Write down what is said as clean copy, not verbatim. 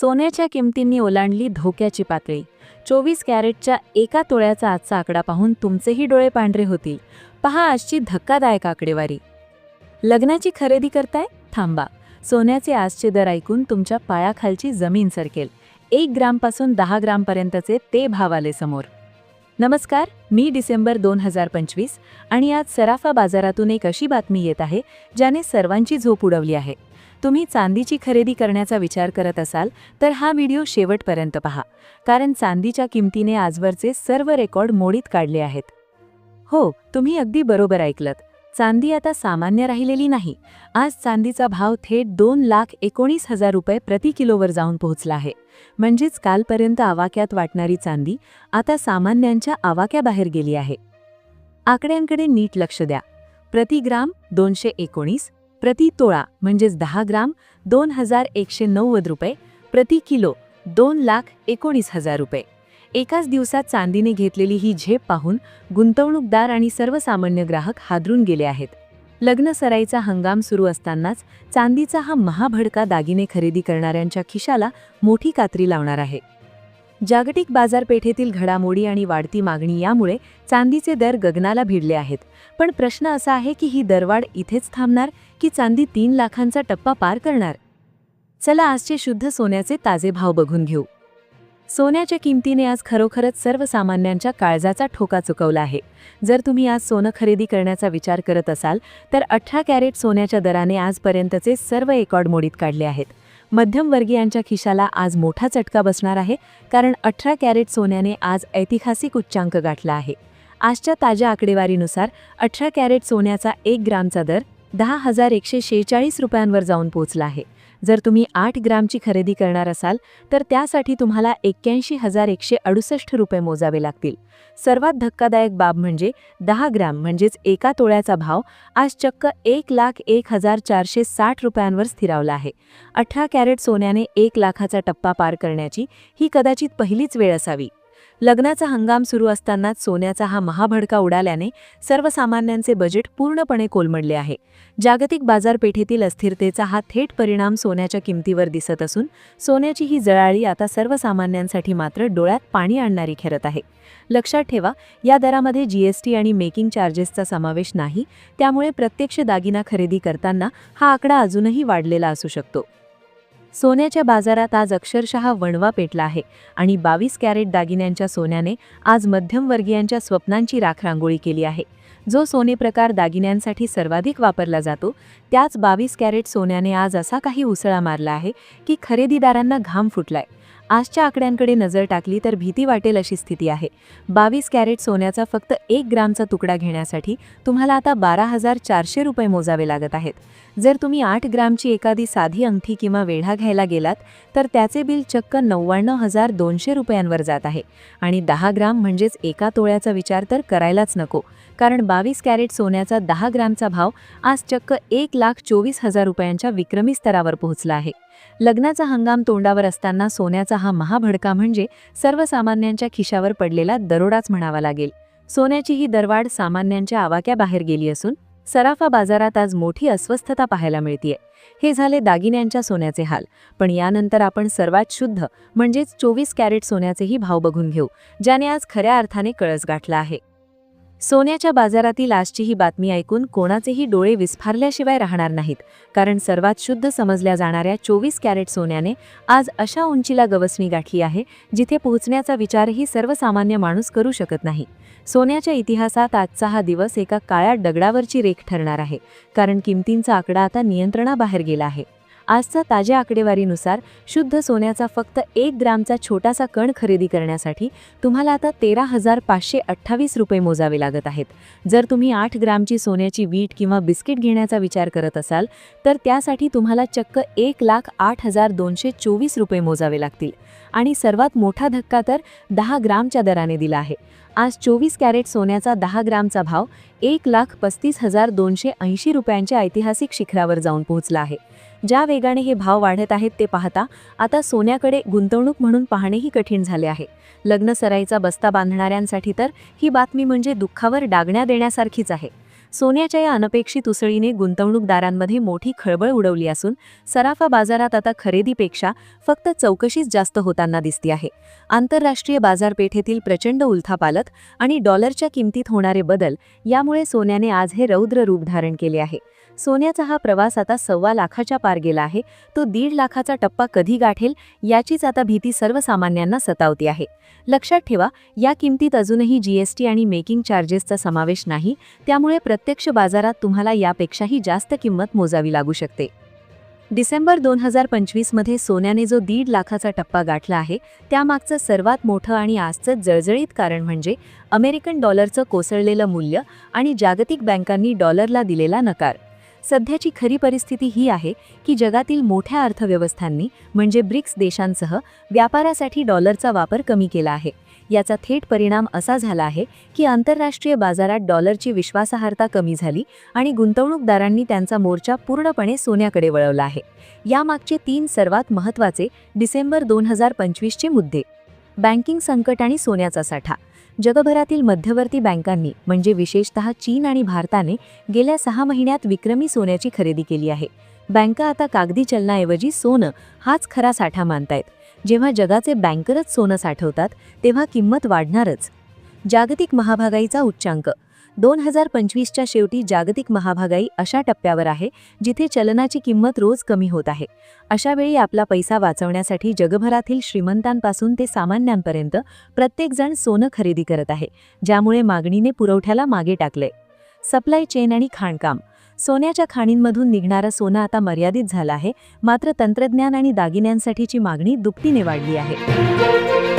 सोन्याच्या किमतींनी ओलांडली धोक्याची पातळी. 24 कॅरेटच्या एका तोळ्याचा आजचा आकडा पाहून तुमचेही डोळे पांढरे होतील. पहा आजची धक्कादायक आकडेवारी. लग्नाची खरेदी करताय? थांबा. सोन्याचे आजचे दर ऐकून तुमच्या पायाखालची जमीन सरकेल. 1 ग्रामपासून 10 ग्रामपर्यंतचे ते भाव आले समोर. नमस्कार, मी डिसेंबर 2025 आणि आज सराफा बाजारातून एक अशी बातमी येत आहे ज्याने सर्वांची झोप उडवली आहे. तुम्ही चांदीची खरेदी करण्याचा विचार करत असाल तर हा व्हिडिओ शेवटपर्यंत पहा, कारण चांदीच्या किमतीने आजवरचे सर्व रेकॉर्ड मोडीत काढले आहेत. हो, तुम्ही अगदी बरोबर ऐकलत. चांदी आता सामान्य राहिलेली नाही. आज चांदीचा भाव थेट 2,19,000 रुपये प्रति किलोवर जाऊन पोहोचला आहे. म्हणजेच कालपर्यंत आवाक्यात वाटणारी चांदी आता सामान्यांच्या आवाक्याबाहेर गेली आहे. आकड्यांकडे नीट लक्ष द्या. प्रति ग्राम 219, प्रति तोळा म्हणजेच 10 ग्राम 2,190 रुपये, प्रति किलो 2,19,000 रुपये. एकाच दिवसात चांदीने घेतलेली ही झेप पाहून गुंतवणूकदार आणि सर्वसामान्य ग्राहक हादरून गेले आहेत. लग्न सराईचा हंगाम सुरू असतानाच चांदीचा हा महाभडका दागिने खरेदी करणाऱ्यांच्या खिशाला मोठी कात्री लावणार आहे. जागतिक बाजारपेठेतील घडामोडी आणि वाढती मागणी यामुळे चांदीचे दर गगनाला भिडले आहेत. पण प्रश्न असा आहे की ही दरवाढ इथेच थांबणार की चांदी 3 लाखांचा टप्पा पार करणार? चला आजचे शुद्ध सोन्याचे ताजे भाव बघून घेऊ. सोन्याच्या किमतीने आज खरोखरच सर्वसामान्यांच्या काळजाचा ठोका चुकवला आहे. जर तुम्ही आज सोनं खरेदी करण्याचा विचार करत असाल तर 18 कॅरेट सोन्याच्या दराने आजपर्यंतचे सर्व रेकॉर्ड मोडीत काढले आहेत. मध्यमवर्गीयांच्या खिशाला आज मोठा चटका बसणार आहे, कारण 18 कॅरेट सोन्याने आज ऐतिहासिक उच्चांक गाठला आहे. आजच्या ताज्या आकडेवारीनुसार 18 कॅरेट सोन्याचा 1 ग्रामचा दर 10,146 रुपयांवर जाऊन पोहोचला आहे. जर तुम्ही 8 ग्रामची खरेदी करणार असाल तर त्यासाठी तुम्हाला 81,168 रुपये मोजावे लागतील. सर्वात धक्कादायक बाब म्हणजे 10 ग्राम म्हणजेच एका तोळ्याचा भाव आज चक्क 1,01,460 रुपयांवर स्थिरावला आहे. 18 कॅरेट सोन्याने 1 लाखाचा टप्पा पार करण्याची ही कदाचित पहिलीच वेळ असावी. लग्नाचा हंगाम सुरू असतानाच सोन्याचा हा महाभडका उडाल्याने सर्वसामान्यांचे बजेट पूर्णपणे कोलमडले आहे. जागतिक बाजारपेठेतील अस्थिरतेचा हा थेट परिणाम सोन्याच्या किमतीवर दिसत असून सोन्याची ही जळाळी आता सर्वसामान्यांसाठी मात्र डोळ्यात पाणी आणणारी ठरत आहे. लक्षात ठेवा, या दरामध्ये जीएसटी आणि मेकिंग चार्जेसचा समावेश नाही, त्यामुळे प्रत्यक्ष दागिना खरेदी करताना हा आकडा अजूनही वाढलेला असू शकतो. सोन्याच्या बाजारात आज अक्षरशः वणवा पेटला आहे आणि 22 कॅरेट दागिन्यांच्या सोन्याने आज मध्यमवर्गीयांच्या स्वप्नांची राखरांगोळी केली आहे. जो सोने प्रकार दागिन्यांसाठी सर्वाधिक वापरला जातो त्याच 22 कॅरेट सोन्याने आज असा काही उसळा मारला आहे की खरेदीदारांना घाम फुटलाय. आजच्या आकड्यांकडे नजर टाकली तर भीती वाटेल अशी स्थिती आहे. 22 कॅरेट सोन्याचा फक्त 1 ग्रामचा तुकडा घेण्यासाठी तुम्हाला आता 12,400 रुपये मोजावे लागत आहेत. जर तुम्ही 8 ग्रामची एखादी साधी अंगठी किंवा वेढा घ्यायला गेलात तर त्याचे बिल चक्क 99,200 रुपयांवर जात आहे. आणि 10 ग्राम म्हणजेच एका तोळ्याचा विचार तर करायलाच नको, कारण 22 कॅरेट सोन्याचा 10 ग्रामचा भाव आज चक्क 1,24,000 रुपयांच्या विक्रमी स्तरावर पोहोचला आहे. लग्नाचा हंगाम तोंडावर असताना सोन्याचा हा महाभडका म्हणजे सर्वसामान्यांच्या खिशावर पडलेला दरोडाच म्हणावा लागेल. सोन्याची ही दरवाढ सामान्यांच्या आवाक्याबाहेर गेली असून सराफा बाजारात आज मोठी अस्वस्थता पाहायला मिळतेय. हे झाले दागिन्यांच्या सोन्याचे हाल, पण यानंतर आपण सर्वात शुद्ध म्हणजेच 24 कॅरेट सोन्याचेही भाव बघून घेऊ, ज्याने आज खऱ्या अर्थाने कळस गाठला आहे. सोन्याच्या बाजारातील आजची ही बातमी ऐकून कोणाचेही डोळे विस्फारल्याशिवाय राहणार नाहीत, कारण सर्वात शुद्ध समजल्या जाणाऱ्या 24 कॅरेट सोन्याने आज अशा उंचीला गवसणी गाठली आहे जिथे पोहोचण्याचा विचारही सर्वसामान्य माणूस करू शकत नाही. सोन्याच्या इतिहासात आजचा हा दिवस एका काळ्या दगडावरची रेख ठरणार आहे, कारण किमतींचा आकडा आता नियंत्रणाबाहेर गेला आहे. आजच्या ताज्या आकडेवारीनुसार शुद्ध सोन्याचा फक्त 1 ग्रामचा छोटासा कण खरेदी करण्यासाठी तुम्हाला आता 13,528 रुपये मोजावे लागत आहेत. जर तुम्ही 8 ग्रामची सोन्याची वीट किंवा बिस्किट घेण्याचा विचार करत असाल तर त्यासाठी तुम्हाला चक्क 1,08,224 रुपये मोजावे लागतील. आणि सर्वात मोठा धक्का तर 10 ग्रामच्या दराने दिला आहे. आज 24 कॅरेट सोन्याचा 10 ग्रामचा भाव 1,35,280 रुपयांच्या ऐतिहासिक शिखरावर जाऊन पोहोचला आहे. ज्या वेगाने हे भाव वाढत आहेत ते पाहता आता सोन्याकडे गुंतवणूक म्हणून पाहणेही कठीण झाले आहे. लग्न सराईचा बस्ता बांधणाऱ्यांसाठी तर ही बातमी म्हणजे दुःखावर डागण्या देण्यासारखीच आहे. सोन्याच्या या अनपेक्षित उसळीने गुंतवणूकदारांमध्ये मोठी खळबळ उडवली असून सराफा बाजारात आता खरेदीपेक्षा फक्त चौकशीच जास्त होताना दिसते आहे. आंतरराष्ट्रीय बाजारपेठेतील प्रचंड उलथापालथ आणि डॉलरच्या किमतीत होणारे बदल यामुळे सोन्याने आज हे रौद्र रूप धारण केले आहे. सोन्याचा हा प्रवास आता 1.25 लाखाच्या पार गेला आहे. तो 1.5 लाखाचा टप्पा कधी गाठेल याचीच आता भीती सर्वसामान्यांना सतावती आहे. लक्षात ठेवा, या किमतीत अजूनही जीएसटी आणि मेकिंग चार्जेसचा समावेश नाही, त्यामुळे प्रत्यक्ष बाजारात तुम्हाला यापेक्षाही जास्त किंमत मोजावी लागू शकते. डिसेंबर 2025 मध्ये सोन्याने जो 1.5 लाखाचा टप्पा गाठला आहे, त्यामागचं सर्वात मोठं आणि आजचं जळजळीत कारण म्हणजे अमेरिकन डॉलरचं कोसळलेलं मूल्य आणि जागतिक बँकांनी डॉलरला दिलेला नकार. सध्याची खरी परिस्थिती ही आहे की जगातील मोठ्या अर्थव्यवस्थांनी म्हणजे ब्रिक्स देशांसह व्यापारासाठी डॉलरचा वापर कमी केला आहे. याचा थेट परिणाम असा झाला आहे की आंतरराष्ट्रीय बाजारात डॉलरची विश्वासार्हता कमी झाली आणि गुंतवणूकदारांनी त्यांचा मोर्चा पूर्णपणे सोन्याकडे वळवला आहे. यामागचे 3 सर्वात महत्त्वाचे डिसेंबर 2025चे मुद्दे: बँकिंग संकट आणि सोन्याचा साठा. जगभरातील मध्यवर्ती बँकांनी म्हणजे विशेषतः चीन आणि भारताने गेल्या 6 महिन्यात विक्रमी सोन्याची खरेदी केली आहे. बँका आता कागदी चलनाऐवजी सोनं हाच खरा साठा मानतायत. जेव्हा जगाचे बँकरच सोनं साठवतात तेव्हा किंमत वाढणारच. जागतिक महागाईचा उच्चांक. 2025च्या शेवटी जागतिक महागाई अशा टप्प्यावर आहे जिथे चलनाची किंमत रोज कमी होत आहे. अशा वेळी आपला पैसा वाचवण्यासाठी जगभरातील श्रीमंतांपासून ते सामान्यांपर्यंत प्रत्येकजण सोनं खरेदी करत आहे, ज्यामुळे मागणीने पुरवठ्याला मागे टाकले. सप्लाय चेन आणि खाणकाम. सोन्याच्या खाणींमधून निघणारं सोनं आता मर्यादित झालं आहे, मात्र तंत्रज्ञान आणि दागिन्यांसाठीची मागणी दुपटीने वाढली आहे.